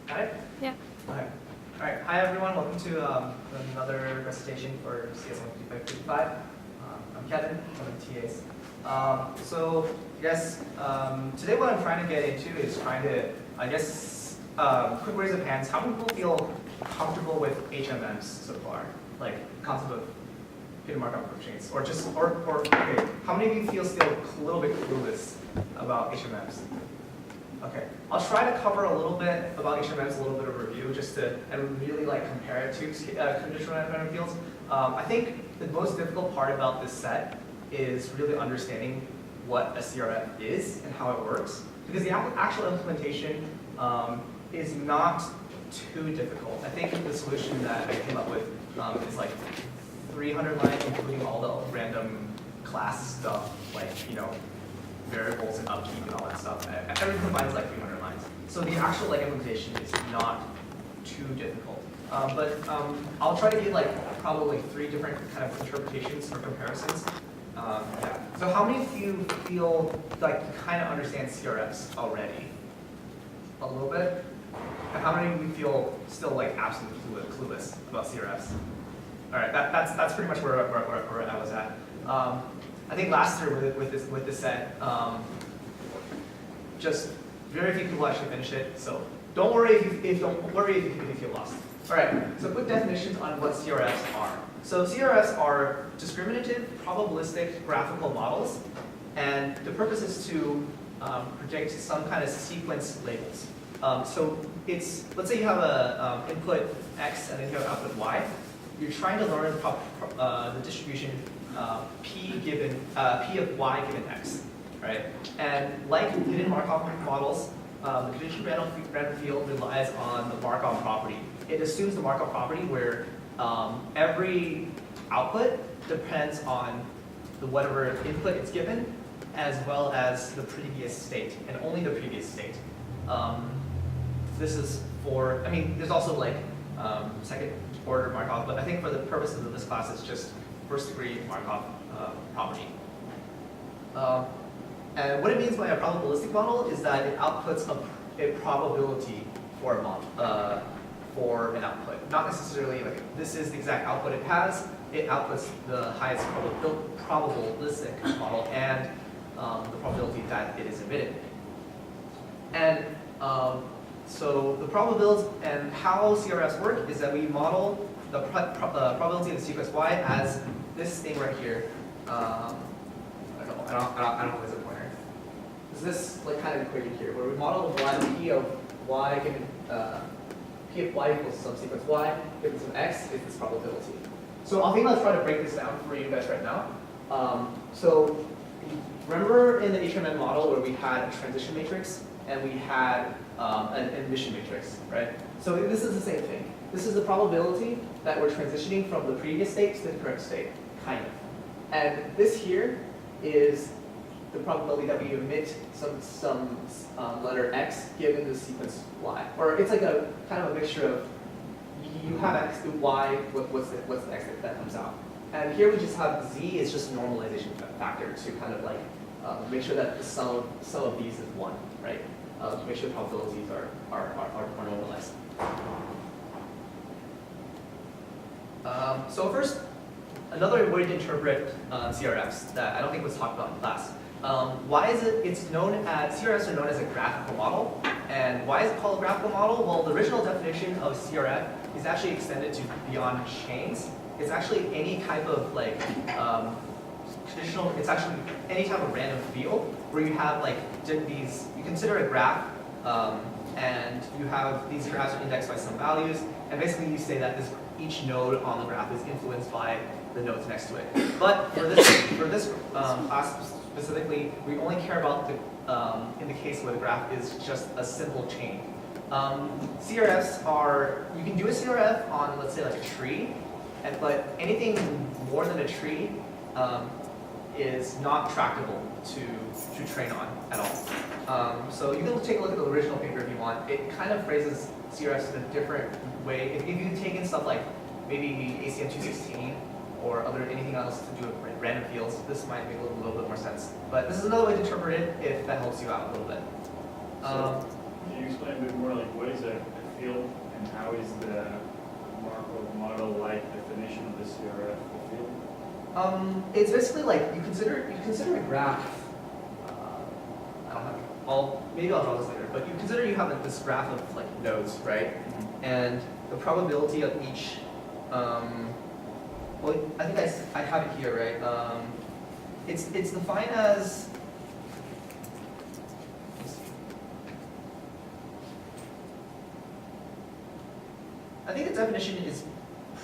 Got it? Yeah. Okay. All right. Hi, everyone. Welcome to another recitation for CS 155. I'm Kevin, one of the TAs. Today what I'm trying to get into is quick raise of hands. How many people feel comfortable with HMMs so far? Like concept of hidden markup proof chains, okay. How many of you feel still a little bit clueless about HMMs? Okay, I'll try to cover a little bit about HMMs, a little bit of review, and really like compare it to conditional random fields. I think the most difficult part about this set is really understanding what a CRF is and how it works, because the actual implementation is not too difficult. I think the solution that I came up with is like 300 lines, including all the random class stuff, like variables and upkeep and all that stuff. Everything combines like 300 lines. So the actual implementation is not too difficult. I'll try to give probably 3 different kind of interpretations or comparisons. Yeah. So how many of you feel like you kind of understand CRFs already? A little bit? And how many of you feel still absolutely clueless about CRFs? All right, that's pretty much where I was at. I think last year with this set, just very few people actually finish it. So don't worry if you feel lost. All right. So quick definitions on what CRFs are. So CRFs are discriminative, probabilistic graphical models, and the purpose is to predict some kind of sequence labels. So let's say you have a input X and then you have output Y. You're trying to learn the distribution P of Y given X, right? And like hidden Markov models, the conditional random field relies on the Markov property. It assumes the Markov property where every output depends on whatever input it's given, as well as the previous state, and only the previous state. This is there's also second order Markov, but I think for the purposes of this class, it's just first degree Markov property. And what it means by a probabilistic model is that it outputs a probability for a model, for an output. Not necessarily this is the exact output it has. It outputs the highest probabilistic model and the probability that it is emitted. And so the probabilities and how CRFs work is that we model the probability of the sequence Y as this thing right here. I don't know if there's a pointer. Is this kind of equation here, where we model the P of Y given P of Y equals some sequence Y given some X is this probability. So I think I'll try to break this down for you guys right now. So remember in the HMM model where we had a transition matrix and we had an emission matrix, right? So this is the same thing. This is the probability that we're transitioning from the previous state to the current state, kind of. And this here is the probability that we emit some letter X given the sequence Y. Or it's like a kind of a mixture of you have X through Y, what's the X that comes out. And here we just have Z is just a normalization factor to kind of make sure that the sum of these is 1, right? To make sure probabilities are normalized. So first, another way to interpret CRFs that I don't think was talked about in class. Why is CRFs are known as a graphical model. And why is it called a graphical model? Well, the original definition of CRF is actually extended to beyond chains. It's actually any type of it's actually any type of random field where you have you consider a graph and you have these graphs are indexed by some values, and basically you say that each node on the graph is influenced by the nodes next to it. But for this class specifically, we only care about in the case where the graph is just a simple chain. CRFs you can do a CRF on, let's say, a tree, but anything more than a tree is not tractable to train on at all. So you can take a look at the original paper if you want. It kind of phrases CRFs in a different way. If you take in stuff like maybe ACM 216 or anything else to do with random fields, this might make a little bit more sense. But this is another way to interpret it if that helps you out a little bit. So can you explain a bit more, what is a field, and how is the Markov model-like definition of the CRF fulfilled? It's basically like you consider a graph. I don't have maybe I'll draw this later, but you consider you have like this graph of like nodes, right? And the probability of each. Well, I think I have it here, right? It's defined as. I think the definition is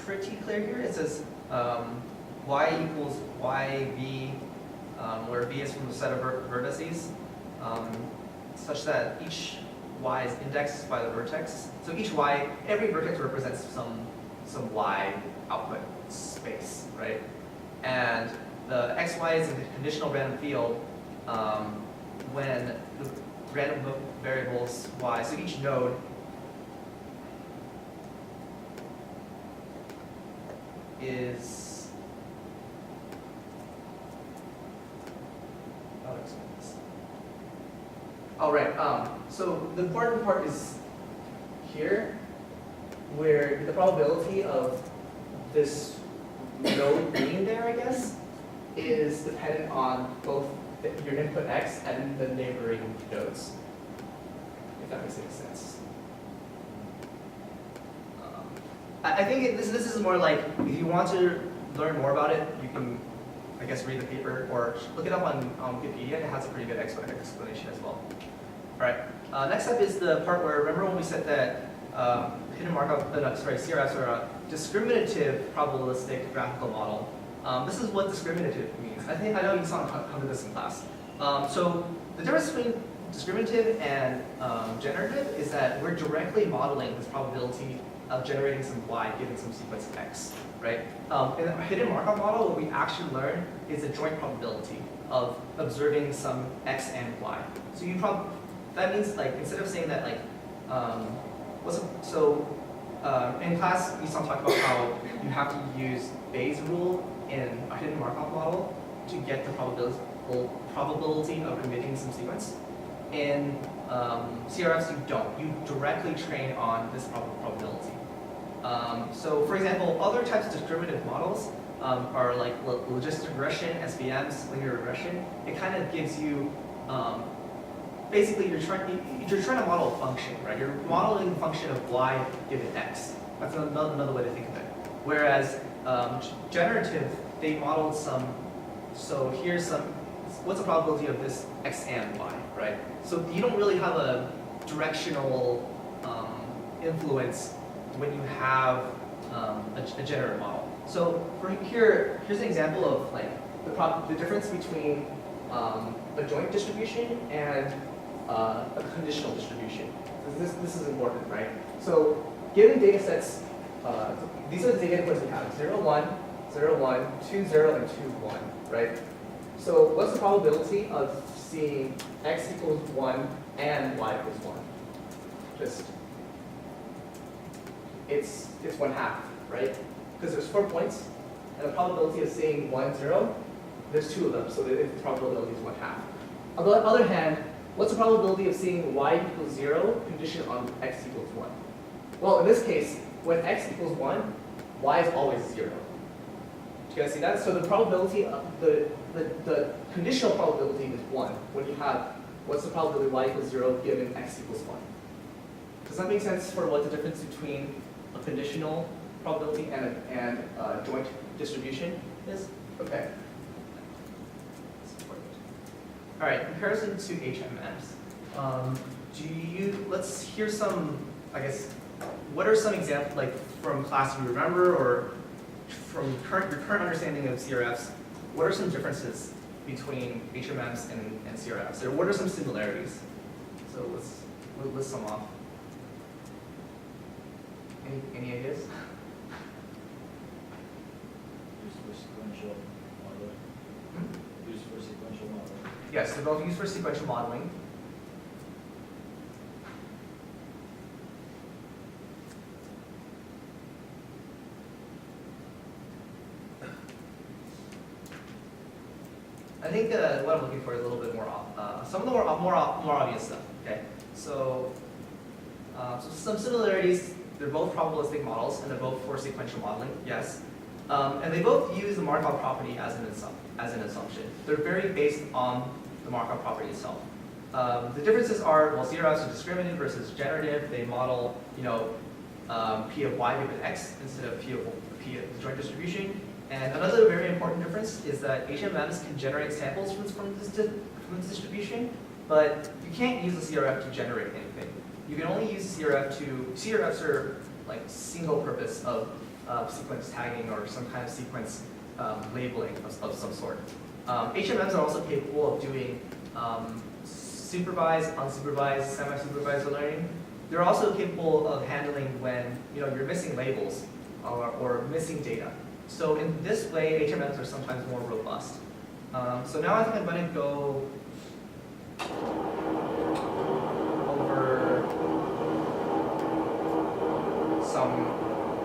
pretty clear here. It says y equals yv, where v is from the set of vertices, such that each y is indexed by the vertex. So each y, every vertex represents some y output space, right? And the xy is in the conditional random field when the random variables y, so each node is, how do I explain this? All right, so the important part is here, where the probability of this node being there, I guess, is dependent on both your input x and the neighboring nodes, if that makes any sense. I think this is more like, if you want to learn more about it, you can, I guess, read the paper or look it up on Wikipedia. It has a pretty good explanation as well. All right. Next up is the part where, remember when we said that hidden Markov, CRFs are a discriminative probabilistic graphical model. This is what discriminative means. I know you saw cover this in class. So the difference between discriminative and generative is that we're directly modeling this probability of generating some y given some sequence x, right? In a hidden Markov model, what we actually learn is a joint probability of observing some x and y. So that means like instead of saying that like in class we saw talk about how you have to use Bayes' rule in a hidden Markov model to get the probability of emitting some sequence. In CRFs, you don't. You directly train on this probability. So, for example, other types of discriminative models are like logistic regression, SVMs, linear regression. It kind of gives you, basically, you're trying to model a function, right? You're modeling the function of y given x. That's another way to think of it. Whereas generative, they modeled some. So here's some. What's the probability of this x and y, right? So you don't really have a directional influence when you have a generative model. So here's an example of like the difference between a joint distribution and a conditional distribution. This is important, right? So given data sets, these are the data inputs we have: 0, 1, 0, 1, 2, 0, and 2, 1, right? So what's the probability of seeing x equals 1 and y equals 1? It's 1/2, right? Because there's 4 points, and the probability of seeing 1, 0, there's 2 of them, so the probability is 1/2. On the other hand, what's the probability of seeing y equals 0 conditioned on x equals 1? Well, in this case, when x equals 1, y is always 0. Do you guys see that? So the probability of the conditional probability is 1 when you have what's the probability y equals 0 given x equals 1. Does that make sense for what the difference between a conditional probability and a joint distribution is? Okay. All right, comparison to HMMs. Let's hear some, I guess, what are some examples, like from class you remember, or from your current understanding of CRFs, what are some differences between HMMs and CRFs? Or what are some similarities? So we'll list some off. Any ideas? Used for sequential modeling. Used for sequential modeling. Yes, they're both used for sequential modeling. I think what I'm looking for is a little bit more, some of the more obvious stuff. Okay, so So some similarities, they're both probabilistic models, and they're both for sequential modeling, yes. And they both use the Markov property as an assumption. They're very based on the Markov property itself. The differences are, well, CRFs are discriminative versus generative. They model, P of y given x instead of P of the joint distribution. And another very important difference is that HMMs can generate samples from this distribution, but you can't use the CRF to generate anything. You can only use the CRFs are like single purpose of sequence tagging or some kind of sequence labeling of some sort. HMMs are also capable of doing supervised, unsupervised, semi-supervised learning. They're also capable of handling when you're missing labels or missing data. So in this way, HMMs are sometimes more robust. So now I think I'm going to go over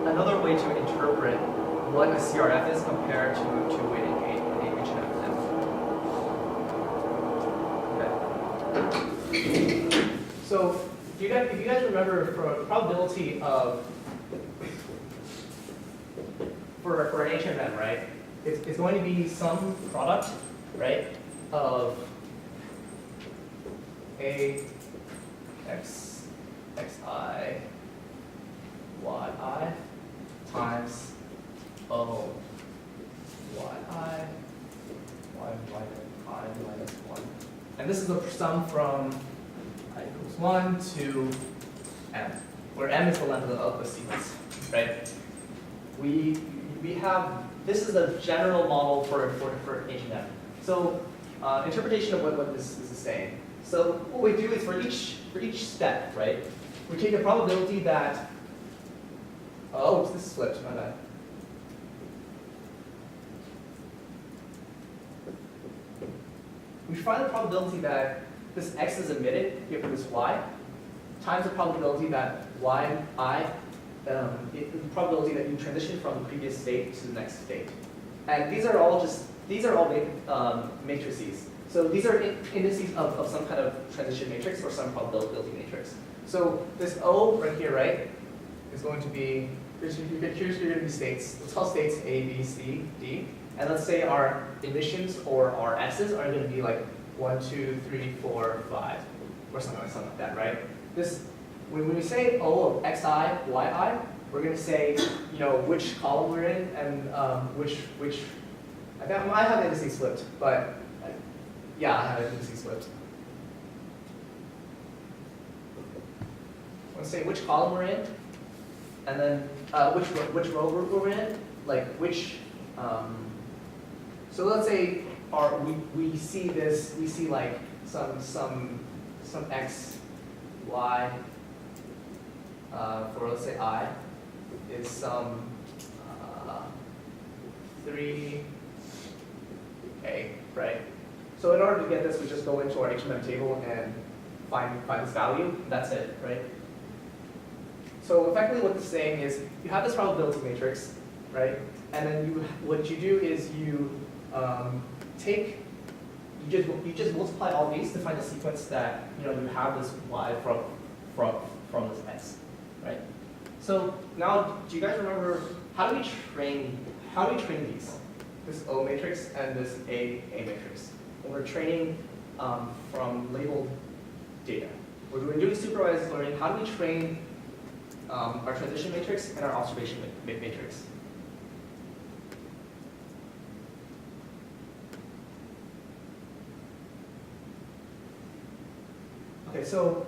another way to interpret what a CRF is compared to an HMM. Okay. So if you guys remember, for a probability of for an HMM, right? It's going to be some product, right, of A x xi yi times O yi I minus 1. And this is a sum from I equals 1 to m, where m is the length of the sequence, right? We have, this is the general model for HMM. So interpretation of what this is saying. So what we do is for each step, right, we take the probability that, oh, this is flipped, my bad. We find the probability that this x is emitted given this y, times the probability that the probability that you transition from the previous state to the next state. And these are all matrices. So these are indices of some kind of transition matrix or some probability matrix. So this O right here, right, is going to be, here's going to be states. Let's call states A, B, C, D. And let's say our emissions or our S's are going to be like 1, 2, 3, 4, 5, or something like that, right? When we say O of xi, yi, we're going to say, which column we're in and which. I have indices flipped, but yeah, I have indices flipped. I want to say which column we're in, and then which row we're in, like which. So let's say we see this, we see like some x, y. For let's say I is some 3a, right? So in order to get this, we just go into our HMM table and find this value. That's it, right? So effectively, what this is saying is you have this probability matrix, right? And then what you do is you just multiply all these to find a sequence that you have this y from this x. Right. So now, do you guys remember how do we train these? This O matrix and this A matrix. When we're training from labeled data. When we're doing supervised learning, how do we train our transition matrix and our observation matrix? Okay, so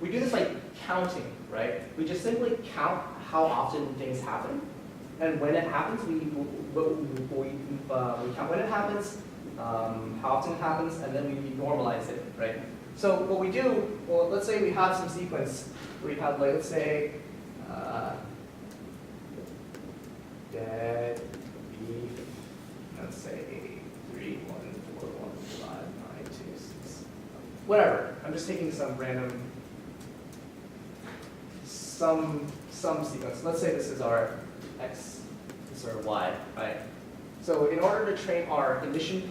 we do this by counting, right? We just simply count how often things happen, and when it happens, we count when it happens, how often it happens, and then we normalize it, right? So what we do, well, let's say we have some sequence. We have, like, let's say, dead beef. Let's say 3, 1, 4, 1, 5, 9, 2, 6. Whatever. I'm just taking some random. Some sequence. Let's say this is our x, this is our y, right? So in order to train our emission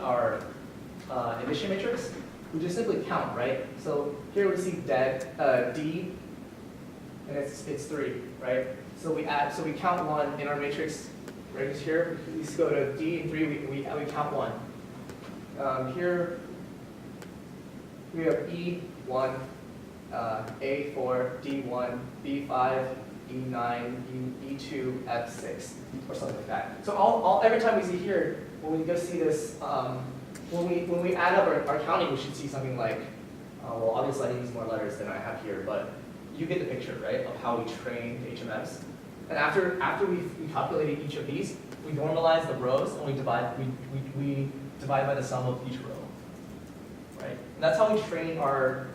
matrix, we just simply count, right? So here we see dead D and it's 3, right? So we count 1 in our matrix right here. We go to D and 3, we count 1. Here we have E1, A4, D1, B5, E9, E2, F6, or something like that. So every time we see here, when we go see this, when we add up our counting, we should see something like, well, obviously I need to use more letters than I have here, but you get the picture, right, of how we train the HMMs. And after we calculated each of these, we normalize the rows and we divide by the sum of each row, right? And that's how we train our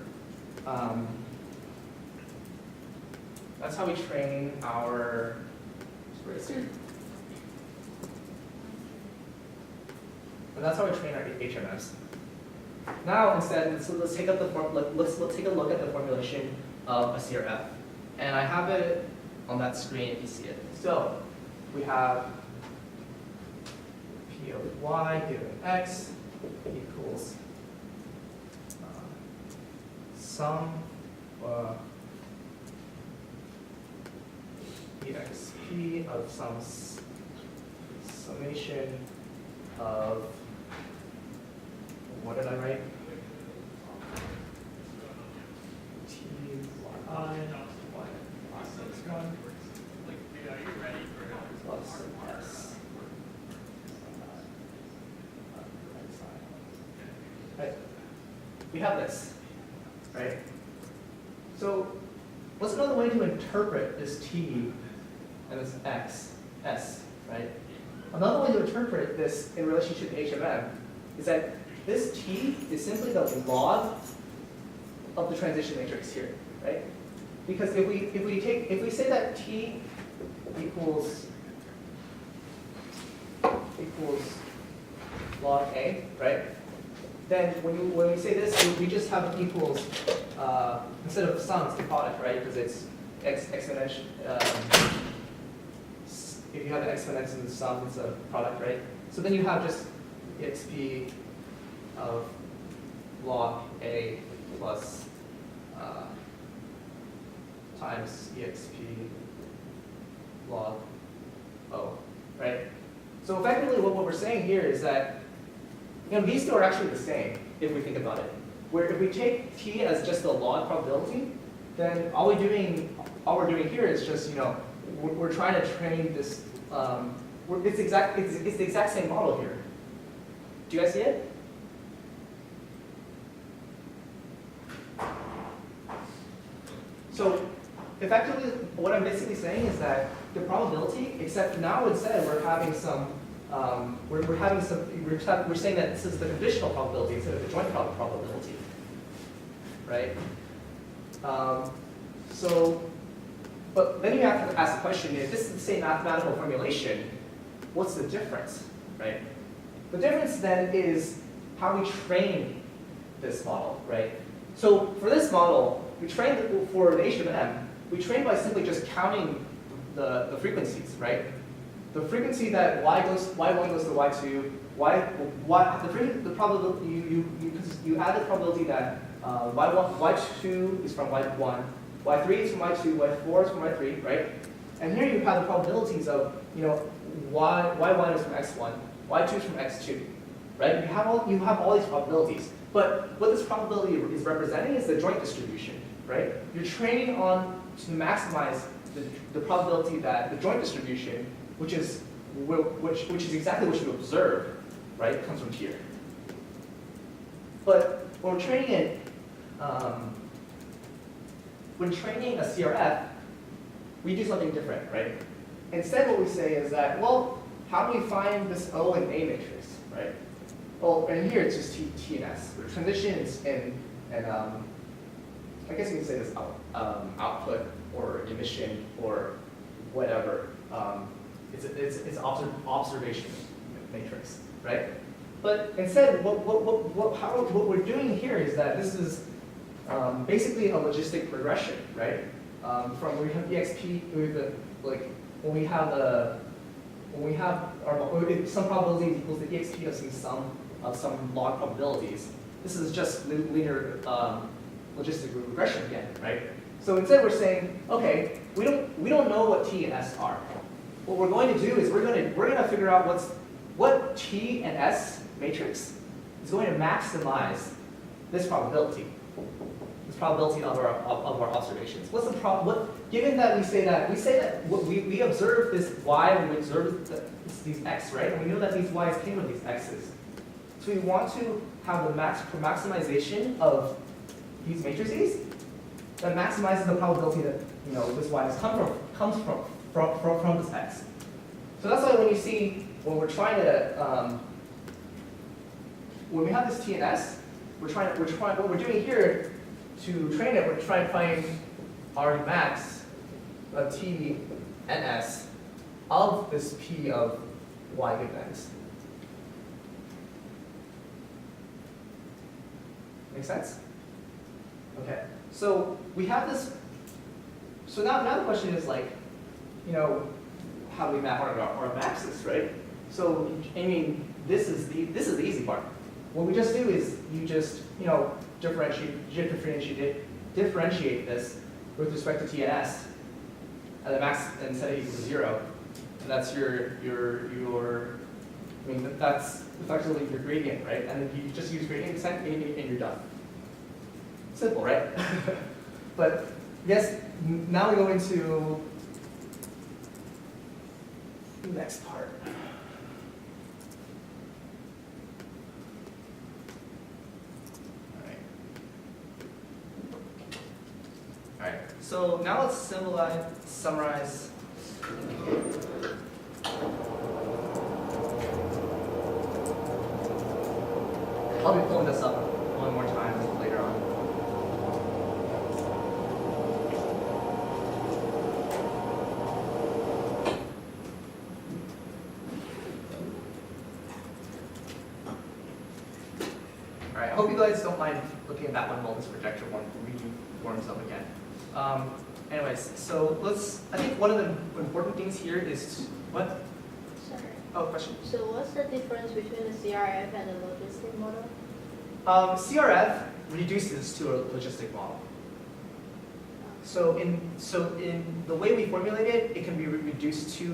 And that's how we train our HMMs. Now instead, so let's take a look at the formulation of a CRF, and I have it on that screen if you see it. So we have P of y given x equals sum exp of some summation of, what did I write? T y I plus 1 plus s. Right. We have this, right? So what's another way to interpret this t and this x, s, right? Another way to interpret this in relationship to HMM is that this t is simply the log of the transition matrix here, right? Because if we say that t equals log a, right? Then when we say this, we just have equals instead of sum, it's the product, right? Because it's exponential. If you have the exponents in the sum, it's a product, right? So then you have just exp of log a plus times exp log o, right? So effectively what we're saying here is that these two are actually the same if we think about it. Where if we take t as just the log probability, then all we're doing here is just, we're trying to train this, it's the exact same model here. Do you guys see it? So effectively, what I'm basically saying is that the probability, except now instead we're having some, we're saying that this is the conditional probability instead of the joint probability, right? But then you have to ask the question: if this is the same mathematical formulation, what's the difference, right? The difference then is how we train this model, right? So for this model, we trained for the HMM. We trained by simply just counting the frequencies, right? The frequency that y1 goes to y2, the probability you add the probability that y2 is from y1, y3 is from y2, y4 is from y3, right? And here you have the probabilities of y1 is from x1, y2 is from x2, right? You have all these probabilities, but what this probability is representing is the joint distribution, right? You're training on to maximize the probability that the joint distribution, which is exactly what you observe, right, comes from here. But when we're training a CRF, we do something different, right? Instead, what we say is that, well, how do we find this O and A matrix, right? Well, and here it's just T and S. The transitions and I guess you can say this output or emission or whatever. It's observation matrix, right? But instead, what we're doing here is that this is basically a logistic regression, right? From where we have exp, when we have some probability equals the exp of some log probabilities. This is just linear logistic regression again, right? So instead we're saying, okay, we don't know what T and S are. What we're going to do is we're going to figure out what T and S matrix is going to maximize this probability of our observations. What's the problem? Given that we say that we observe this y and we observe these x, right? And we know that these y's came with these x's. So we want to have the maximization of these matrices that maximizes the probability that this y comes from this x. So that's why when you see when we're trying to when we have this T and S, what we're doing here to train it, we're trying to find our max of T and S of this P of y given x. Make sense? Okay. So we have this. So now the question is like, how do we map our maxes, right? So I mean, this is the easy part. What we just do is you just differentiate this with respect to T and S, and the max and set it equal to 0. And that's that's effectively your gradient, right? And then you just use gradient descent and you're done. Simple, right? But yes, now we go into the next part. All right. So now let's summarize. I'll be pulling this up one more time later on. All right, I hope you guys don't mind looking at that one while this projector one warms up again. Anyways, so I think one of the important things here is what? Sorry. Oh, question. So what's the difference between the CRF and the logistic model? CRF reduces to a logistic model. So in the way we formulate it, it can be reduced to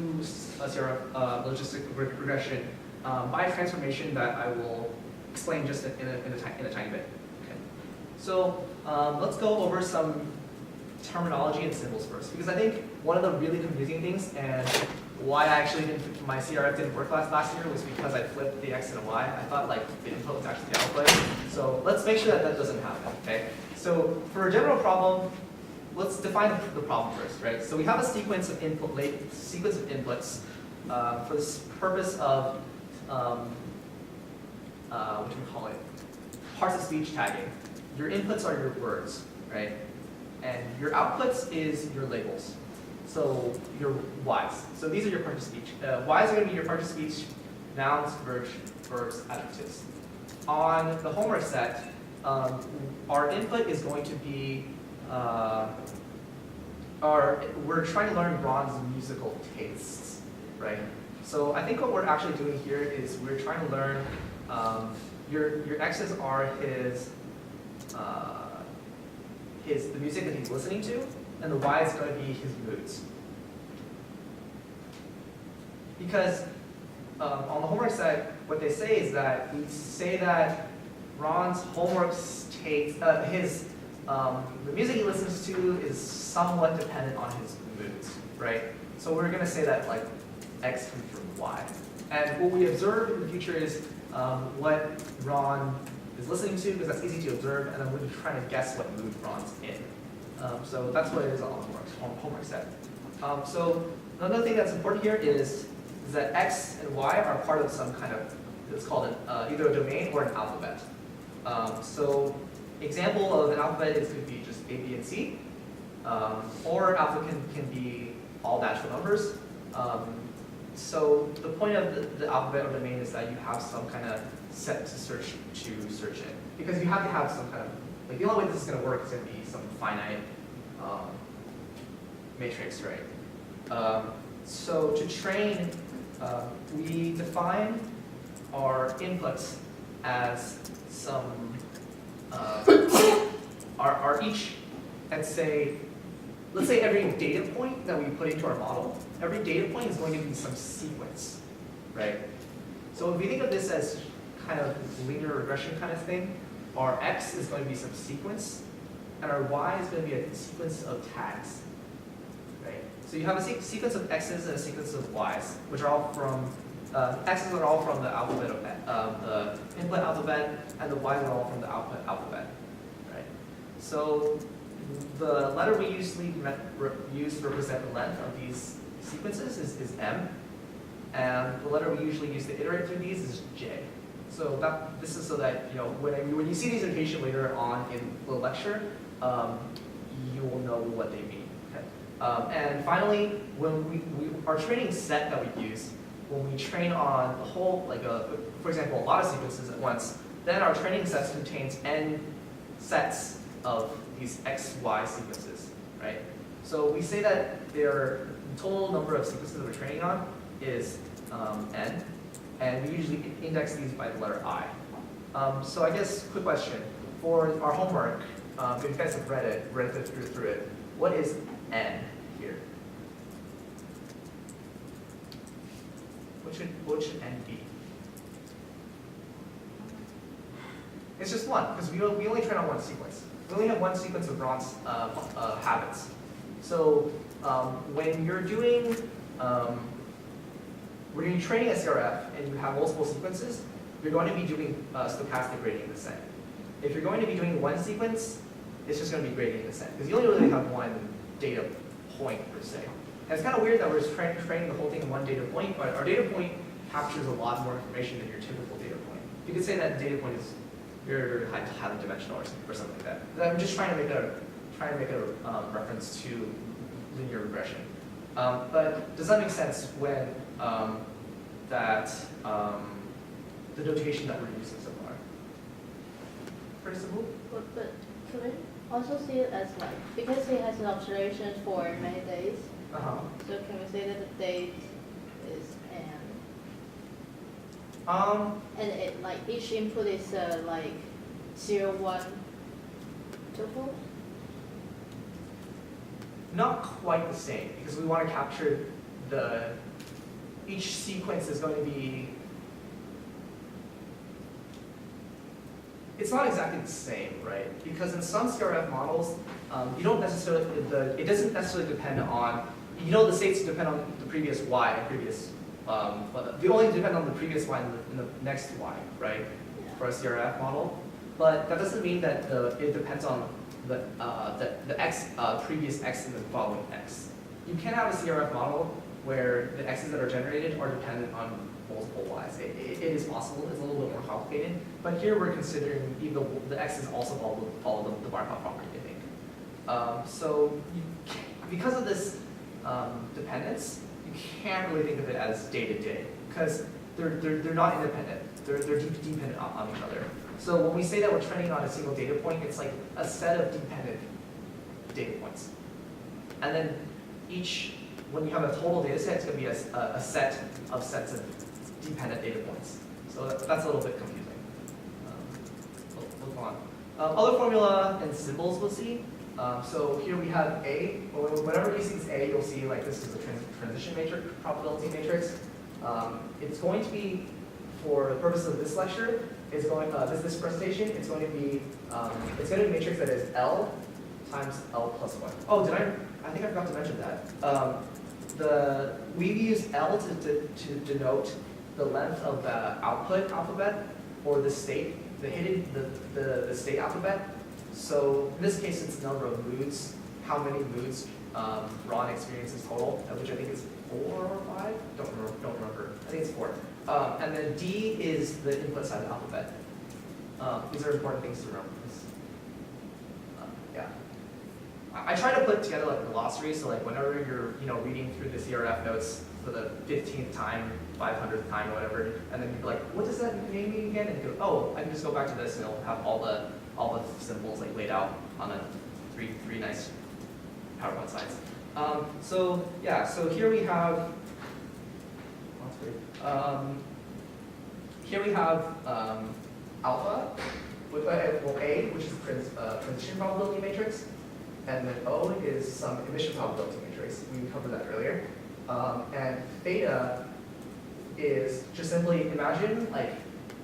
a CRF logistic regression by a transformation that I will explain just in a tiny bit. Okay. So let's go over some terminology and symbols first, because I think one of the really confusing things and why my CRF didn't work last year was because I flipped the x and y. I thought like the input was actually the output. So let's make sure that doesn't happen. Okay. So for a general problem, let's define the problem first, right? So we have a sequence of inputs for this purpose of what do we call it? Parts of speech tagging. Your inputs are your words, right? And your outputs is your labels. So your Y's. So these are your parts of speech. Y's are going to be your parts of speech, nouns, verbs, adjectives. On the homework set, our input is going to be we're trying to learn Ron's musical tastes, right? So I think what we're actually doing here is we're trying to learn your X's are the music that he's listening to, and the Y is going to be his moods. Because on the homework set, what they say is that we say that Ron's homework takes the music he listens to is somewhat dependent on his moods, right? So we're going to say that like X comes from Y, and what we observe in the future is what Ron is listening to, because that's easy to observe, and then we're trying to guess what mood Ron's in. So that's what it is on homework set. So another thing that's important here is that X and Y are part of some kind of, it's called either a domain or an alphabet. So example of an alphabet could be just A, B, and C, or alphabet can be all natural numbers. So the point of the alphabet or domain is that you have some kind of set to search in, because you have to have some kind of, like the only way this is going to work is going to be some finite matrix, right? So to train, we define our inputs as some are each, let's say, let's say every data point that we put into our model, every data point is going to be some sequence, right? So if we think of this as kind of linear regression kind of thing, our x is going to be some sequence, and our y is going to be a sequence of tags, right? So you have a sequence of x's and a sequence of y's, which are all from, x's are all from the alphabet of the input alphabet, and the y's are all from the output alphabet, right? So the letter we usually use to represent the length of these sequences is m, and the letter we usually use to iterate through these is j. So this is so that, you know, when you see these notation later on in the lecture, you will know what they mean. Okay? And finally, when our training set that we use, when we train on a whole, like for example, a lot of sequences at once, then our training set contains n sets of these x, y sequences, right? So we say that the total number of sequences that we're training on is n, and we usually index these by the letter I. So I guess, quick question, for our homework, if you guys have read it through it, what is n here? What should n be? It's just one, because we only train on one sequence. We only have one sequence of Braun's habits. So when you're training a CRF and you have multiple sequences, you're going to be doing stochastic gradient descent. If you're going to be doing one sequence, it's just going to be gradient descent, because you only really have one data point per se. And it's kind of weird that we're training the whole thing in one data point, but our data point captures a lot more information than your typical data point. You could say that data point is your highly dimensional or something like that. But I'm just trying to make a reference to linear regression. But does that make sense when the notation that we're using so far? Pretty simple. But can we also see it as like, because it has an observation for many days, so can we say that the date is n? And it, like, each input is like 0, 1 total? Not quite the same, because we want to capture each sequence is going to be, it's not exactly the same, right? Because in some CRF models, you don't necessarily, it doesn't necessarily depend on, the states depend on the previous y and previous, they only depend on the previous y and the next y, right? Yeah. For a CRF model. But that doesn't mean that it depends on the x, previous x and the following x. You can have a CRF model where the x's that are generated are dependent on multiple y's. It is possible, it's a little bit more complicated, but here we're considering even the x's also follow the Markov property, I think. So because of this dependence, you can't really think of it as day-to-day, because they're not independent, they're dependent on each other. So when we say that we're training on a single data point, it's like a set of dependent data points. And then when you have a total data set, it's going to be a set of sets of dependent data points. So that's a little bit confusing. We'll go on. Other formula and symbols we'll see. So here we have A. Whenever you see this A, you'll see like this is a transition matrix, probability matrix. It's going to be, for the purpose of this lecture, this presentation, it's going to be a matrix that is L times L plus 1. Oh, I think I forgot to mention that. We use L to denote the length of the output alphabet, or the state, the state alphabet. So in this case, it's the number of moods, how many moods Ron experiences total, which I think is 4 or 5. Don't remember. I think it's 4. And then D is the input side of the alphabet. These are important things to remember. Yeah. I try to put together like a glossary, so like whenever you're reading through the CRF notes for the 15th time, 500th time, whatever, and then you're like, what does that mean again? And you go, oh, I can just go back to this, and it'll have all the symbols like laid out on three nice PowerPoint slides. So here we have. Here we have alpha, A, which is a transition probability matrix, and then O is some emission probability matrix. We covered that earlier. And theta is just simply imagine like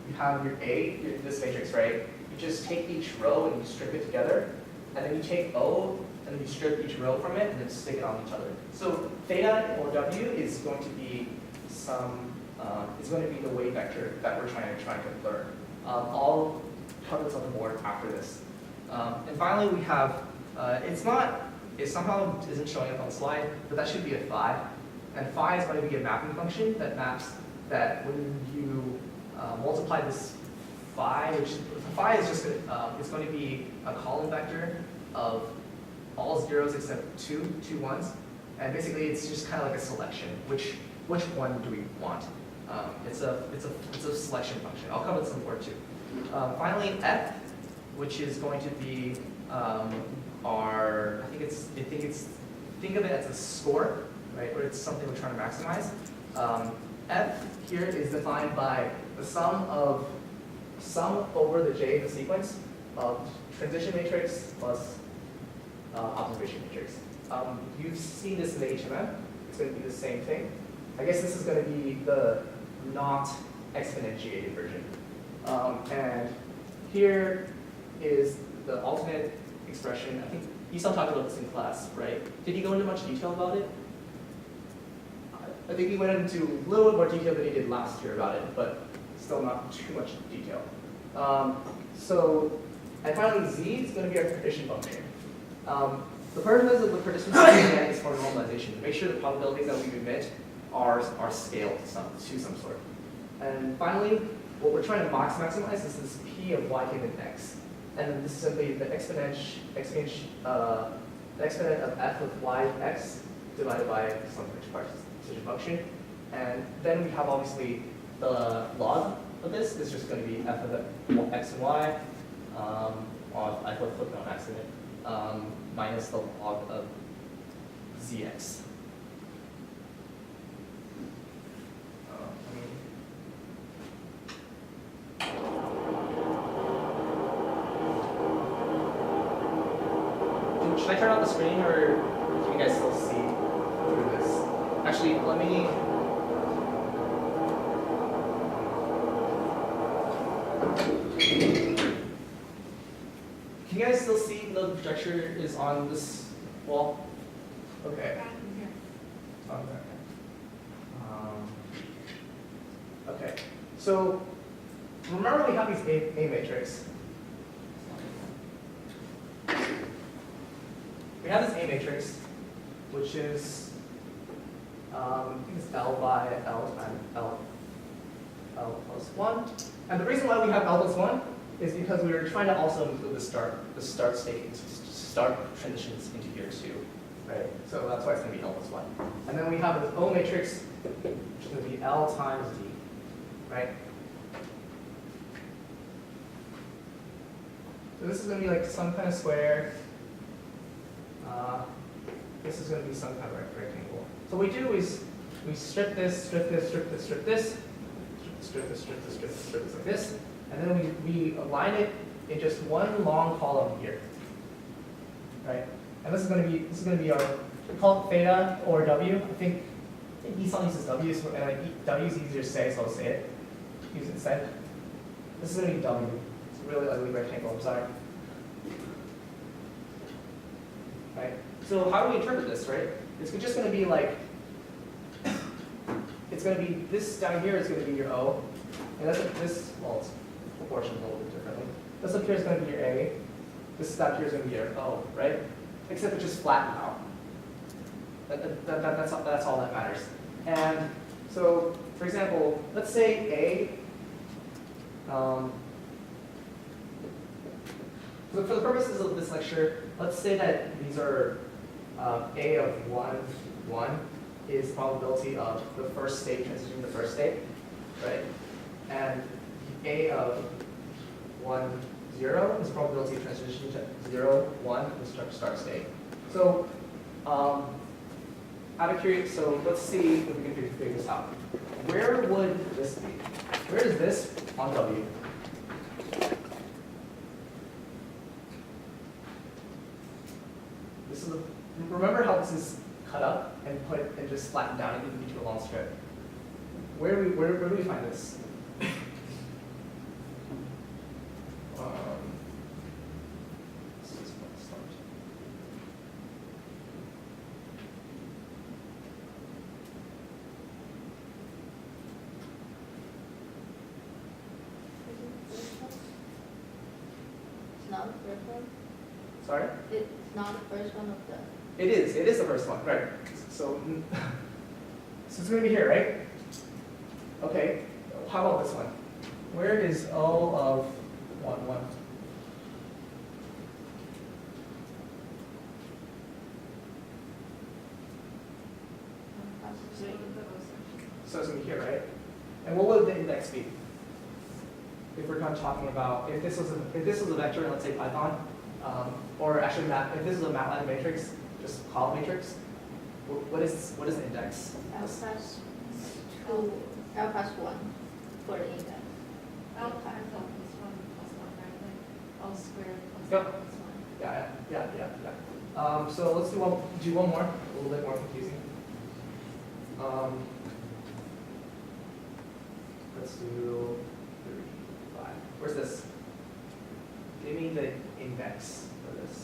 you have your A, this matrix, right? You just take each row and you strip it together, and then you take O and you strip each row from it and then stick it on each other. So theta or W is going to be the wave vector that we're trying to learn. I'll cover this on the board after this. And finally, we have it somehow isn't showing up on the slide, but that should be a phi. And phi is going to be a mapping function that maps that when you multiply this phi, which phi is just it's going to be a column vector of all zeros except two ones, and basically it's just kind of like a selection. Which one do we want? It's a selection function. I'll cover this on the board too. Finally, f, which is going to be think of it as a score, right? Or it's something we're trying to maximize. F here is defined by the sum over the j in the sequence of transition matrix plus observation matrix. You've seen this in the HMM. It's going to be the same thing. I guess this is going to be the not exponentiated version. And here is the alternate expression. I think Isam talked about this in class, right? Did he go into much detail about it? I think he went into a little bit more detail than he did last year about it, but still not too much detail. And finally, z is going to be our prediction function. The purpose of the prediction function is for normalization, to make sure the probabilities that we emit are scaled to some sort. And finally, what we're trying to maximize is this p of y given x. And then this is simply the exponent of f of y x divided by some precision function. And then we have obviously the log of this is just going to be f of x and y. I put footnote on accident. Minus the log of zx. Should I turn on the screen, or can you guys still see through this? Actually, let me. Can you guys still see the projector is on this wall? Okay. Okay. So remember we have these A matrix. We have this A matrix, which is I think it's L by L times L plus 1. And the reason why we have L plus 1 is because we were trying to also include the start state, start transitions into here too, right? So that's why it's going to be L plus 1. And then we have this O matrix, which is going to be L times D, right? So this is going to be like some kind of square. This is going to be some kind of rectangle. So what we do is we strip this, strip this, strip this, strip this, strip this, strip this, strip this, strip this like this, and then we align it in just one long column here, right? And this is going to be our, we call it theta or W. I think Esau uses W, so, and W is easier to say, so I'll say it. Use it instead. This is going to be W. It's a really ugly rectangle. I'm sorry. Right? So how do we interpret this, right? It's just going to be like, it's going to be, this down here is going to be your O, and this, well, it's proportioned a little bit differently. This up here is going to be your A, this down here is going to be your O, right? Except it's just flattened out. That's all that matters. And so, for example, let's say A, for the purposes of this lecture, let's say that these are A of 1 is probability of the first state transitioning to the first state, right? And A of 1, 0 is probability of transition to 0, 1 is start state. So, out of curiosity, so let's see if we can figure this out. Where would this be? Where is this on W? this is remember how this is cut up and put and just flattened down into a long strip. Where do we find this? This is what it starts. It's not the first one? Sorry? It's not the first one of the, It is the first one, right? So, so it's gonna be here, right? Okay, how about this one? Where is O of 1, 1? So it's gonna be here, right? And what would the index be? If we're kind of talking about, if this was a vector in, let's say, Python, or actually if this is a MATLAB matrix, just column matrix, what is the index? L plus 1 for the index. L plus 1 plus 1, right? Like L squared plus Yep. 1 plus 1. Yeah. So let's do one more, a little bit more confusing. Let's do 35. Where's this? Give me the index for this.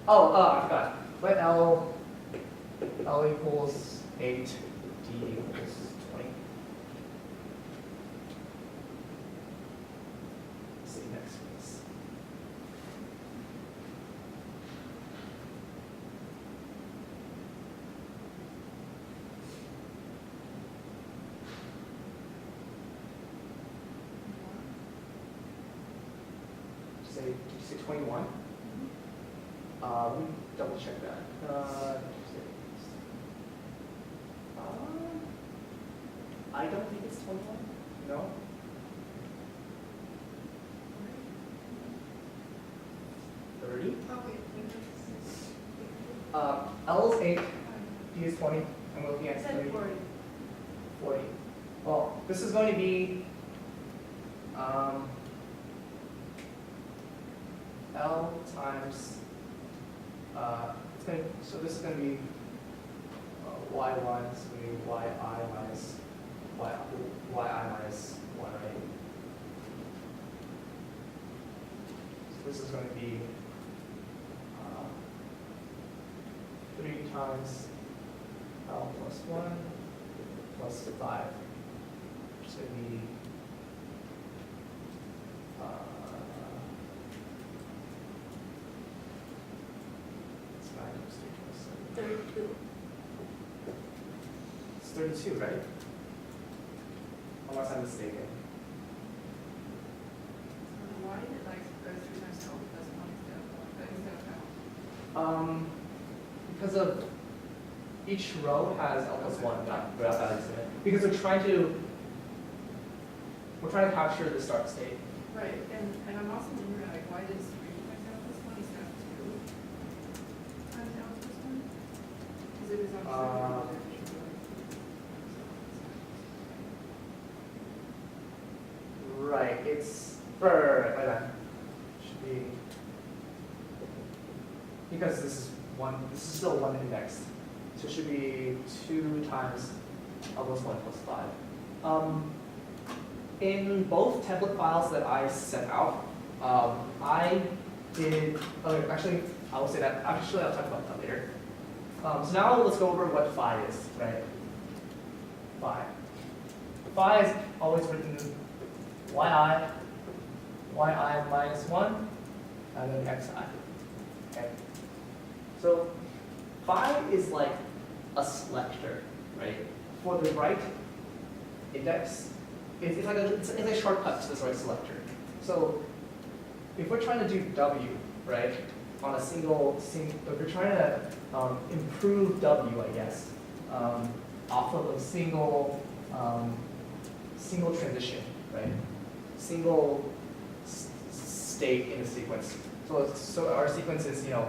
Oh, I forgot. Let L equals 8, D equals 20. What's the index for this? Did you say 21? Let me double check that. I don't think it's 21. No. Oh, 30. wait, L is 8, D is 20. I'm looking it at said 30. 40. 40. Well, this is going to be L times, so this is going to be y1, so it's going to be yi minus yi minus 1, right? So this is going to be 3 times L plus 1 plus 5, which is going to be it's 9 times 3 plus 7. 32. It's 32, right? Unless I'm mistaken. Why did it like go 3 times L plus 1 instead of L? Because of each row has L plus 1 without values in it. Because we're trying to capture the start state. Right, and I'm also wondering, like, why did 3 times L plus 1 instead of 2 times L plus 1? Because it was on Right, it's right, like that. Should be because this is still one indexed. So it should be 2 times L plus 1 plus 5. In both template files that I sent out, I did, actually, I will say that, actually I'll talk about that later. So now let's go over what phi is, right? Phi. Phi is always written yi minus 1, and then xi. Okay. So phi is like a selector, right? For the right index, it's like a shortcut to this right selector. So if we're trying to do W, right, on a single, if we're trying to improve W, I guess, off of a single transition, right? Single state in a sequence. So our sequence is, P1,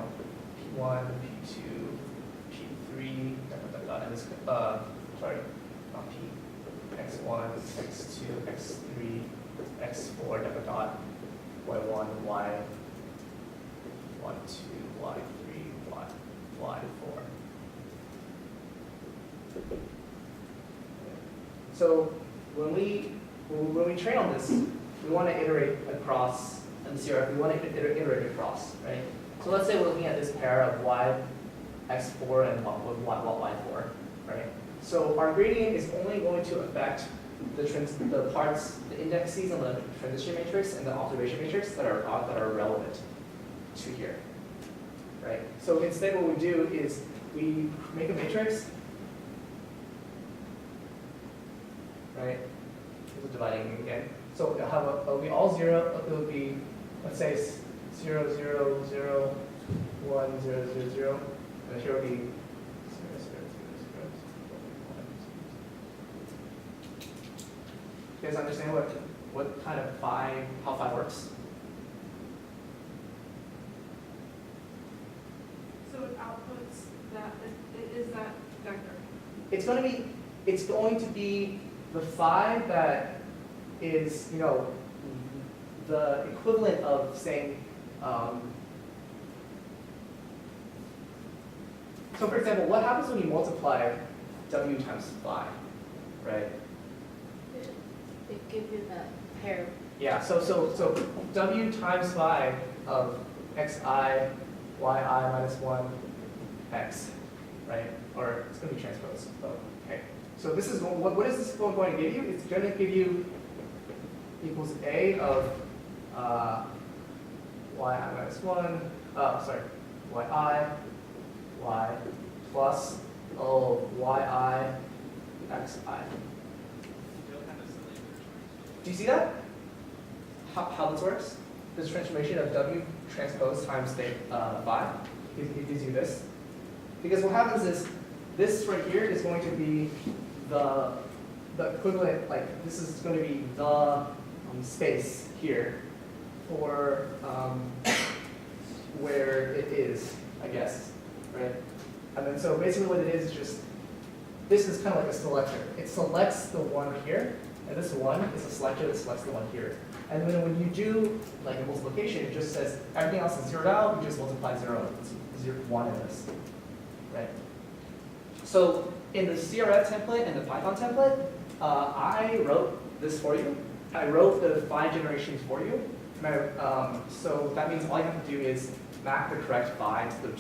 P2, P3, and this, sorry, not P, X1, X2, X3, X4, Y1, Y1, 2, Y3, Y4, y4. So when we train on this, we want to iterate across, in the CRF, we want to iterate across, right? So let's say we're looking at this pair of yx4 and y4, right? So our gradient is only going to affect the parts, the indexes on the transition matrix and the observation matrix that are relevant to here, right? So instead what we do is we make a matrix, right? This is dividing again. So it'll be all 0, it will be, let's say 0, 0, 0, 1, 0, 0, 0, and here will be 0, 0, 0, 0, 1. You guys understand what kind of how phi works? So it outputs that, it is that vector. It's going to be the phi that is, you know, the equivalent of saying, so for example, what happens when you multiply w times phi, right? It gives you that pair. Yeah, so w times phi of xi, yi minus 1, x, right? Or it's going to be transposed. Oh, okay. So this is what is this going to give you? It's going to give you equals a of yi minus 1. Sorry, yi y plus yi xi. Do you see that? How this works? This transformation of w transpose times the phi, it gives you this. Because what happens is, this right here is going to be the equivalent, like this is going to be the space here for where it is, I guess, right? And then so basically what it is just, this is kind of like a selector. It selects the one here, and this one is a selector that selects the one here. And then when you do like a multiplication, it just says everything else is zeroed out, you just multiply 0, it's 0, 1 in this, right? So in the CRF template and the Python template, I wrote this for you. I wrote the phi generations for you. And so that means all you have to do is map the correct phi to the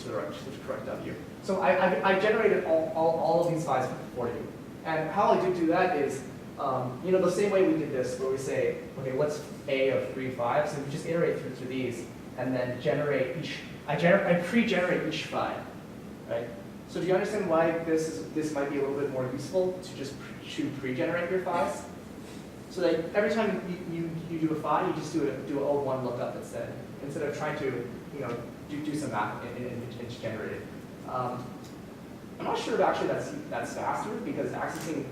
correct w. So I generated all of these phi's for you. And how I do that is, you know, the same way we did this, where we say, okay, what's a of 3 phi? So we just iterate through these, and then generate each. I pre-generate each phi, right? So do you understand why this might be a little bit more useful to just pre-generate your phis? So that every time you do a phi, you just do an O1 lookup instead of trying to, you know, do some math and generate it. I'm not sure if actually that's faster, because accessing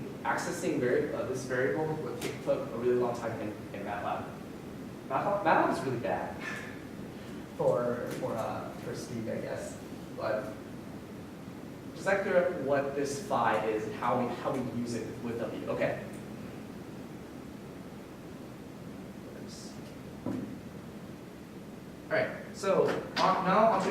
this variable would take a really long time in MATLAB. MATLAB is really bad for speed, I guess. But does that clear up what this phi is and how we use it with W? Okay. All right. So now on to.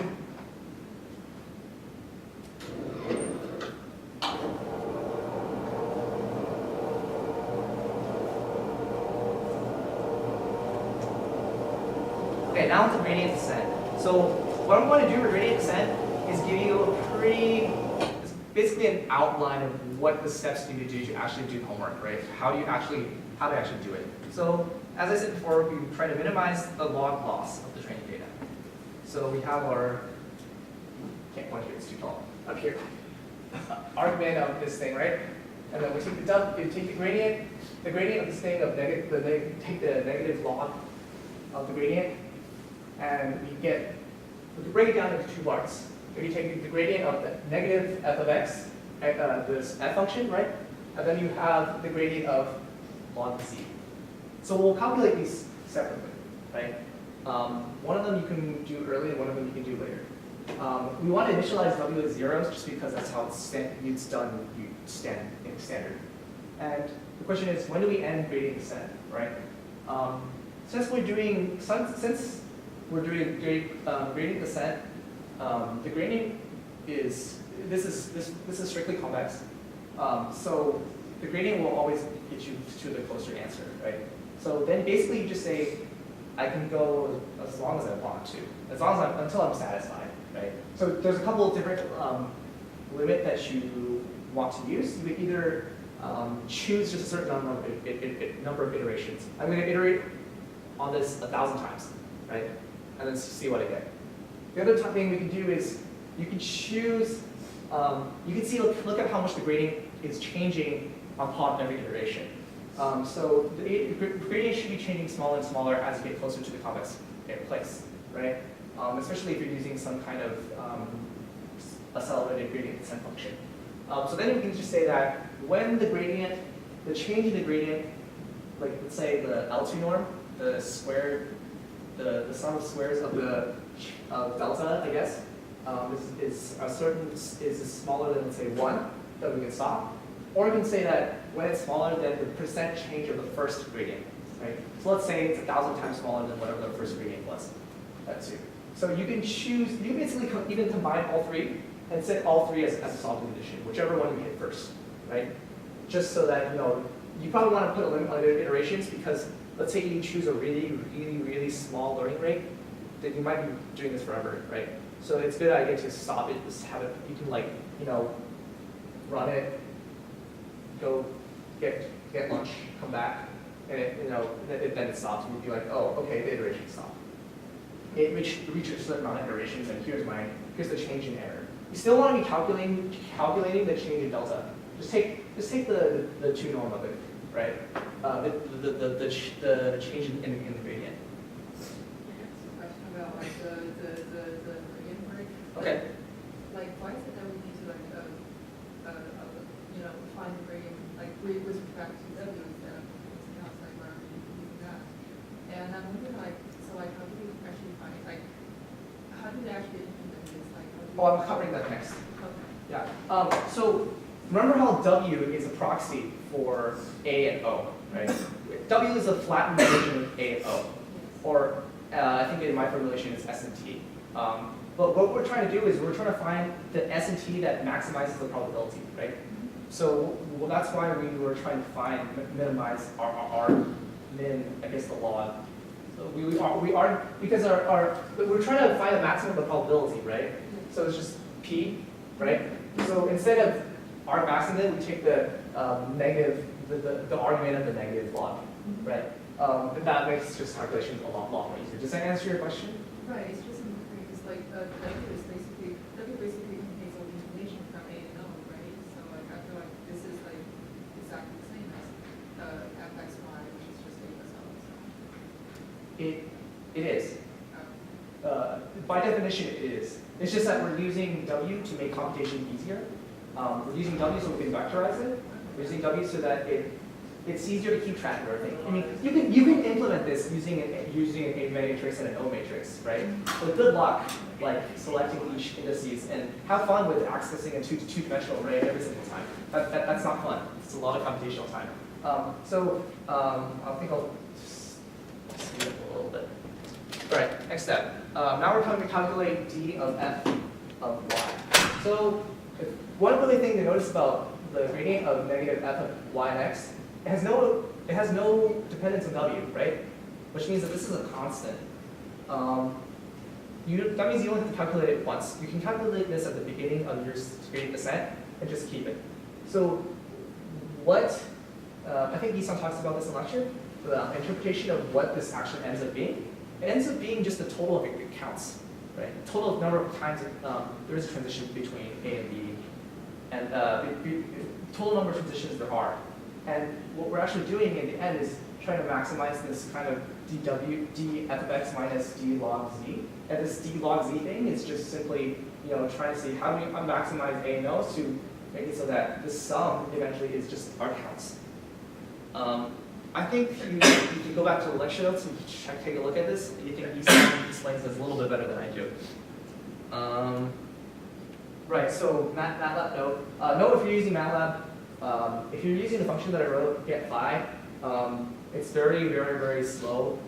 Okay, now onto gradient descent. So what I'm going to do with gradient descent is give you it's basically an outline of what the steps you need to do to actually do homework, right? How to actually do it. So as I said before, we try to minimize the log loss of the training data. So we have our, can't point here, it's too tall, up here. Argument of this thing, right? And then we take the gradient of this thing of take the negative log of the gradient, and we can break it down into two parts. If you take the gradient of the negative f of x, this f function, right? And then you have the gradient of log z. So we'll calculate these separately, right? One of them you can do early, and one of them you can do later. We want to initialize w as zeros just because that's how it's done in standard. And the question is, when do we end gradient descent, right? Since we're doing gradient descent, the gradient is this is strictly convex. So the gradient will always get you to the closer answer, right? So then basically you just say, I can go as long as I want to, until I'm satisfied, right? So there's a couple of different limit that you want to use. You could either choose just a certain number of iterations. I'm going to iterate on this 1,000 times, right? And then see what I get. The other thing we can do is you can choose, you can see, look at how much the gradient is changing upon every iteration. So the gradient should be changing smaller and smaller as you get closer to the convex place, right? Especially if you're using some kind of accelerated gradient descent function. So then we can just say that when the gradient, the change in the gradient, like let's say the L2 norm, the square, the sum of squares of the delta, I guess, is smaller than, let's say, 1, then we can stop. Or we can say that when it's smaller than the percent change of the first gradient, right? So let's say it's 1,000 times smaller than whatever the first gradient was, that 2. So you can choose, you can basically even combine all three and set all three as a solving condition, whichever one you hit first, right? Just so that, you probably want to put a limit on the iterations because let's say you choose a really small learning rate, then you might be doing this forever, right? So it's a good idea to stop it, just have it, you can run it, go get lunch, come back, and then it stops, and you'll be like, oh, okay, the iteration stopped. It reached a certain amount of iterations, and here's the change in error. You still want to be calculating the change in delta. Just take the 2 norm of it, right? The change in the gradient. That's a question about like the gradient work. Okay. Like, why is it that we need to find the gradient with respect to W instead of something else like where we're using that? And I'm wondering how do we actually find how do they actually implement this? Oh, I'm covering that next. Okay. Yeah. So remember how W is a proxy for A and O, right? W is a flattened version of A and O, or I think in my formulation it's S and T. But what we're trying to do is we're trying to find the S and T that maximizes the probability, right? So that's why we were trying to minimize our min against the log. So we are because we're trying to find the maximum of the probability, right? So it's just P, right? So instead of our maximum, we take the negative, the argument of the negative log, right? And that makes just calculations a lot more easier. Does that answer your question? Right, it's just because W basically contains all the information from A and O, right? So I feel like this is exactly the same as fxy, which is just A plus O. It is. By definition, it is. It's just that we're using W to make computation easier. We're using W so we can vectorize it. We're using W so that it's easier to keep track of everything. I mean, you can implement this using a matrix and an O matrix, right? But good luck, selecting each indices and have fun with accessing a two-dimensional array every single time. That's not fun. It's a lot of computational time. I think I'll speed up a little bit. All right, next step. Now we're going to calculate D of F of Y. So one really thing to notice about the gradient of negative F of Y and X, it has no dependence on W, right? Which means that this is a constant. That means you only have to calculate it once. You can calculate this at the beginning of your gradient descent and just keep it. So what, I think Isan talks about this in lecture, the interpretation of what this actually ends up being. It ends up being just the total of it counts, right? Total number of times there is a transition between A and B, and total number of transitions there are. And what we're actually doing in the end is trying to maximize this kind of d f of x minus d log z. And this d log z thing is just simply trying to see how do we maximize A and O to make it so that the sum eventually is just our counts. I think you can go back to the lecture notes and take a look at this. You think he explains this a little bit better than I do. Right, so MATLAB note. Note if you're using MATLAB, if you're using the function that I wrote, get phi, it's very, very, very slow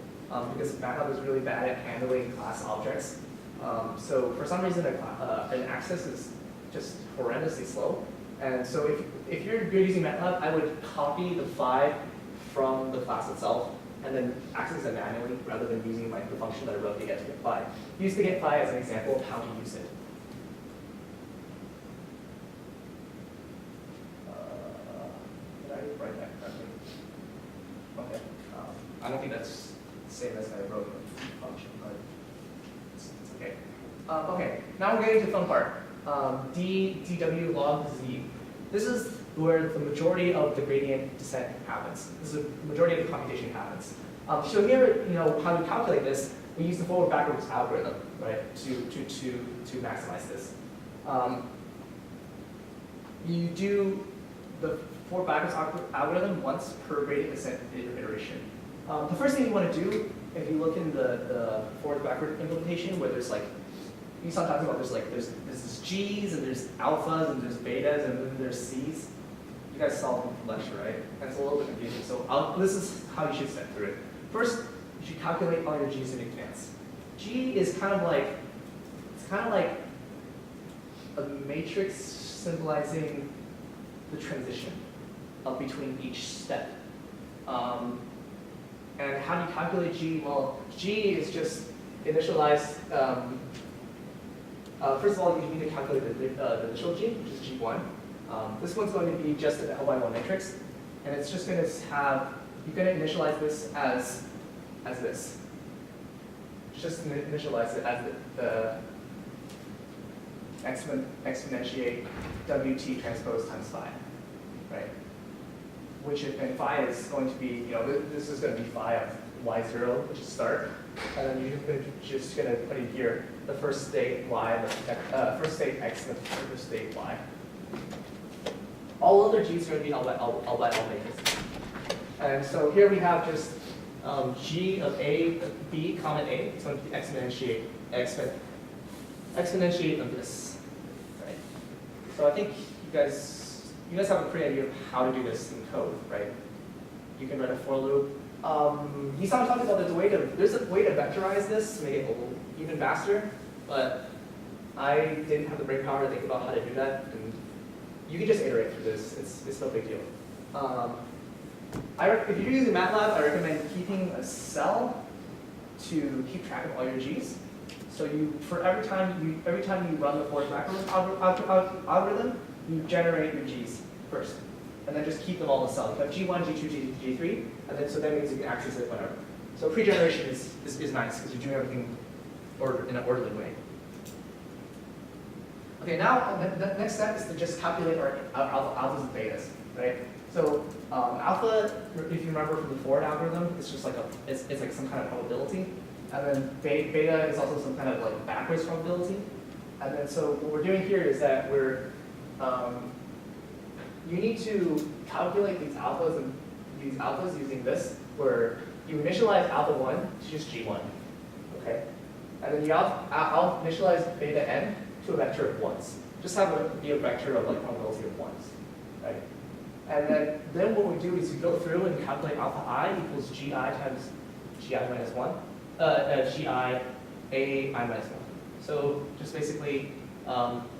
because MATLAB is really bad at handling class objects. So for some reason, an axis is just horrendously slow. And so if you're using MATLAB, I would copy the phi from the class itself and then access it manually rather than using like the function that I wrote to get phi. Use to get phi as an example of how to use it. Did I write that correctly? Okay. I don't think that's the same as I wrote the function, but it's okay. Okay, now we're getting to the fun part. dw log z. This is where the majority of the gradient descent happens. This is the majority of the computation happens. So here, how we calculate this, we use the forward-backwards algorithm, right, to maximize this. You do the forward-backwards algorithm once per gradient descent iteration. The first thing you want to do, if you look in the forward-backward implementation, where there's like, you start talking about there's G's and there's alphas and there's betas and then there's C's. You guys saw the lecture, right? And it's a little bit confusing. So this is how you should step through it. First, you should calculate all your G's in advance. G is kind of like a matrix symbolizing the transition between each step. And how do you calculate G? Well, G is just initialized. First of all, you need to calculate the initial G, which is G1. This one's going to be just an L by 1 matrix, and it's just going to have, you're going to initialize this as this. Just initialize it as the exponentiate WT transpose times phi, right? Which and phi is going to be, this is going to be phi of y0, which is start, and then you're just going to put in here the first state y, the first state x, and the first state y. All other g's are going to be L by L matrices. And so here we have just g of a, b, comma a. It's going to be exponentiate of this, right? So I think you guys have a pretty idea of how to do this in code, right? You can write a for loop. He's not talking about there's a way to vectorize this to make it even faster, but I didn't have the brain power to think about how to do that. And you can just iterate through this. It's no big deal. If you're using MATLAB, I recommend keeping a cell to keep track of all your G's. So every time you run the forward-backward algorithm, you generate your G's first, and then just keep them all in the cell. You have G1, G2, G3, and then so that means you can access it whenever. So pre-generation is nice because you're doing everything in an orderly way. Okay, now the next step is to just calculate our alphas and betas, right? So alpha, if you remember from the forward algorithm, it's just like it's like some kind of probability, and then beta is also some kind of like backwards probability. And then so what we're doing here is that you need to calculate these alphas using this, where you initialize alpha 1 to just G1, okay? And then you initialize beta n to a vector of 1s. Just have it be a vector of like probability of 1s, right? And then what we do is we go through and calculate alpha I equals gi times gi minus 1, gi a I minus 1. So just basically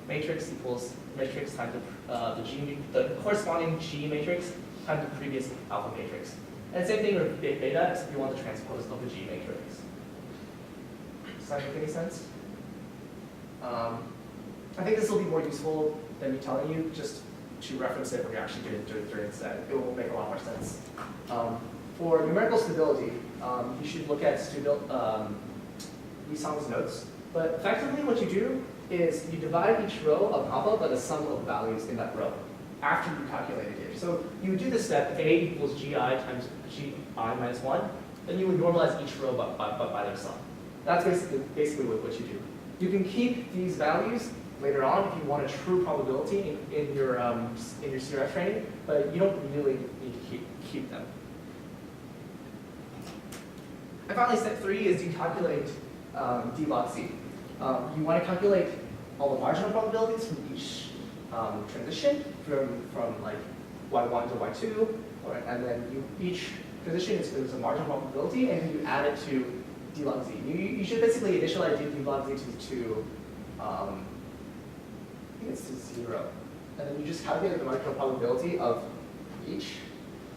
matrix equals matrix times the corresponding G matrix times the previous alpha matrix. And same thing with beta, except you want the transpose of the G matrix. Does that make any sense? I think this will be more useful than me telling you, just to reference it when you're actually doing it during the set. It will make a lot more sense. For numerical stability, you should look at Yisang's notes. But effectively what you do is you divide each row of alpha by the sum of values in that row after you calculated it. So you would do this step, A equals GI times GI minus 1, then you would normalize each row by their sum. That's basically what you do. You can keep these values later on if you want a true probability in your CRF training, but you don't really need to keep them. And finally, step 3 is you calculate d log z. You want to calculate all the marginal probabilities from each transition, from like y1 to y2, and then each transition is a marginal probability, and then you add it to d log z. You should basically initialize d log z to think it's to 0. And then you just calculate the marginal probability of each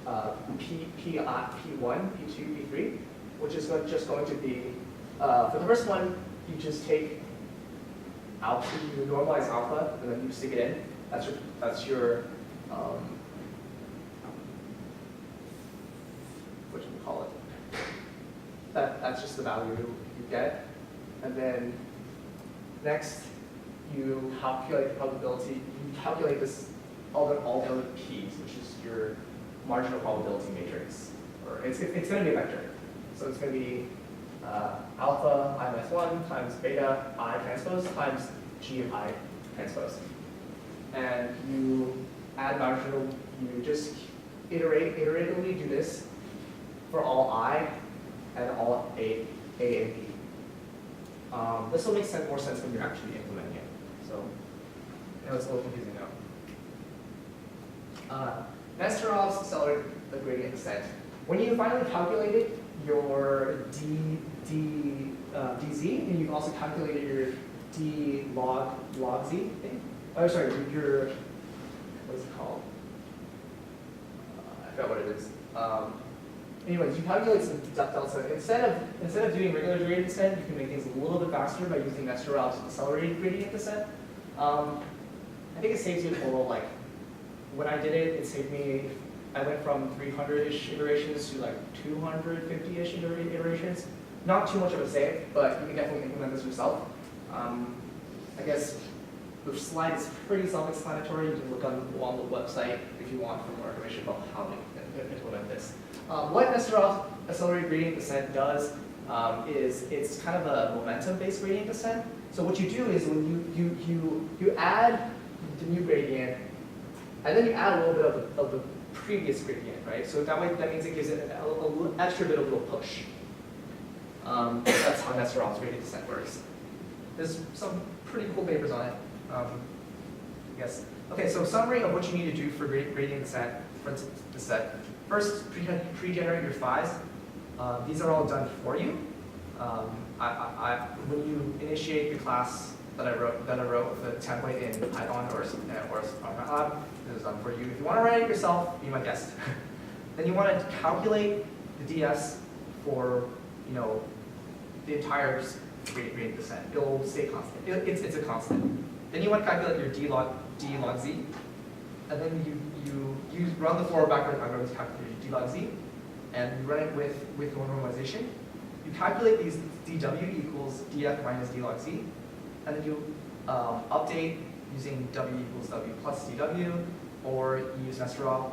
P1, P2, P3, which is just going to be, for the first one, you just take alpha, you normalize alpha, and then you stick it in. That's your what do we call it? That's just the value you get. And then next, you calculate the probability. You calculate this all the other p's, which is your marginal probability matrix. Or it's going to be a vector. So it's going to be alpha I minus 1 times beta I transpose times g of I transpose. And you add marginal, you just iteratively do this for all I and all A and B. This will make more sense when you're actually implementing it. So I know it's a little confusing now. Nesterov's accelerated the gradient descent. When you finally calculated your dz, and you've also calculated your d log z thing. Oh, sorry, your what is it called? I forgot what it is. Anyways, you calculate some delta. Instead of doing regular gradient descent, you can make things a little bit faster by using Nesterov's accelerated gradient descent. I think it saves you a total, like, when I did it, it saved me, I went from 300-ish iterations to like 250-ish iterations. Not too much of a save, but you can definitely implement this yourself. I guess the slide is pretty self-explanatory. You can look on the website if you want for more information about how to implement this. What Nesterov's accelerated gradient descent does is it's kind of a momentum-based gradient descent. So what you do is when you add the new gradient, and then you add a little bit of the previous gradient, right? So that means it gives it a extra bit of a little push. That's how Nesterov's gradient descent works. There's some pretty cool papers on it. I guess. Okay, so summary of what you need to do for gradient descent. For instance, the set. First, pre-generate your phi's. These are all done for you. When you initiate your class that I wrote with a template in Python or MATLAB, this is done for you. If you want to write it yourself, be my guest. Then you want to calculate the ds for the entire gradient descent. It'll stay constant. It's a constant. Then you want to calculate your d log z, and then you run the forward backward algorithm to calculate your d log z, and you run it with normalization. You calculate these dw equals df minus d log z, and then you update using w equals w plus dw, or you use Nesterov.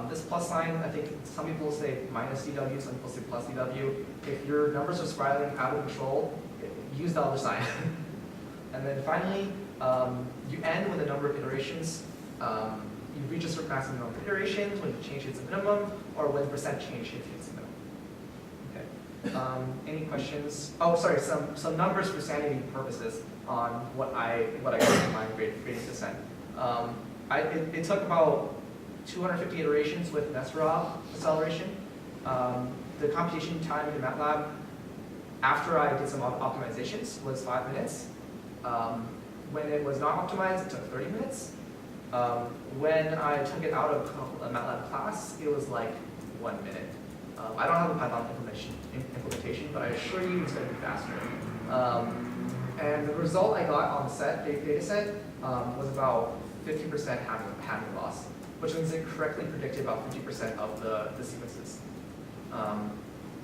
This plus sign, I think some people say minus dw, some people say plus dw. If your numbers are spiraling out of control, use the other sign. And then finally, you end with a number of iterations. You reach a certain maximum number of iterations when change hits a minimum, or when percent change hits a minimum. Okay. Any questions? Oh, sorry. Some numbers for sanity purposes on what I got in my gradient descent. It took about 250 iterations with Nesterov acceleration. The computation time in MATLAB after I did some optimizations was 5 minutes. When it was not optimized, it took 30 minutes. When I took it out of a MATLAB class, it was like 1 minute. I don't have a Python implementation, but I assure you it's going to be faster. And the result I got on the data set was about 50% halving loss, which means it correctly predicted about 50% of the sequences.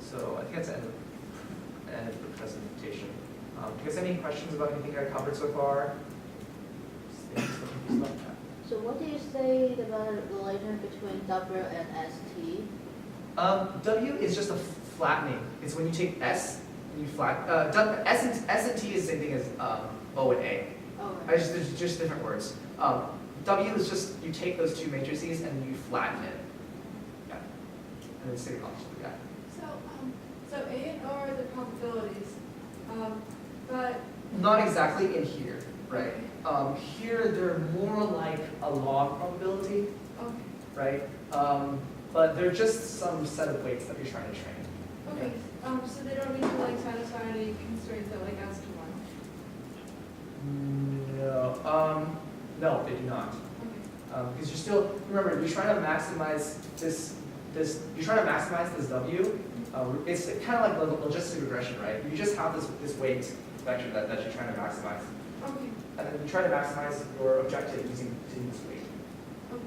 So I think that's the end of the presentation. Do you guys have any questions about anything I covered so far? So what do you say about the relation between W and ST? W is just a flattening. It's when you take S and you flatten. S and T is the same thing as O and A. Oh, There's just different words. W is just you take those two matrices and you flatten it. Yeah. And then say yeah. So A and O are the probabilities, but Not exactly in here, right? Here they're more like a log probability, okay. right? But they're just some set of weights that you're trying to train. Okay. So they don't need to like satisfy any constraints that like S to one. No. No, they do not. Okay. Because you're still, remember, you're trying to maximize you're trying to maximize this W. It's kind of like logistic regression, right? You just have this weight vector that you're trying to maximize. Okay. And then you try to maximize your objective using this weight. Okay.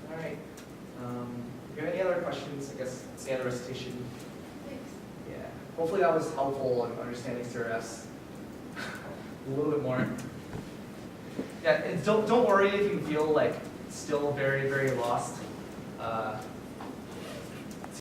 All right. If you have any other questions, I guess it's the end of recitation. Thanks. Yeah. Hopefully that was helpful in understanding CRFs a little bit more. Yeah, and don't worry if you feel like still very, very lost.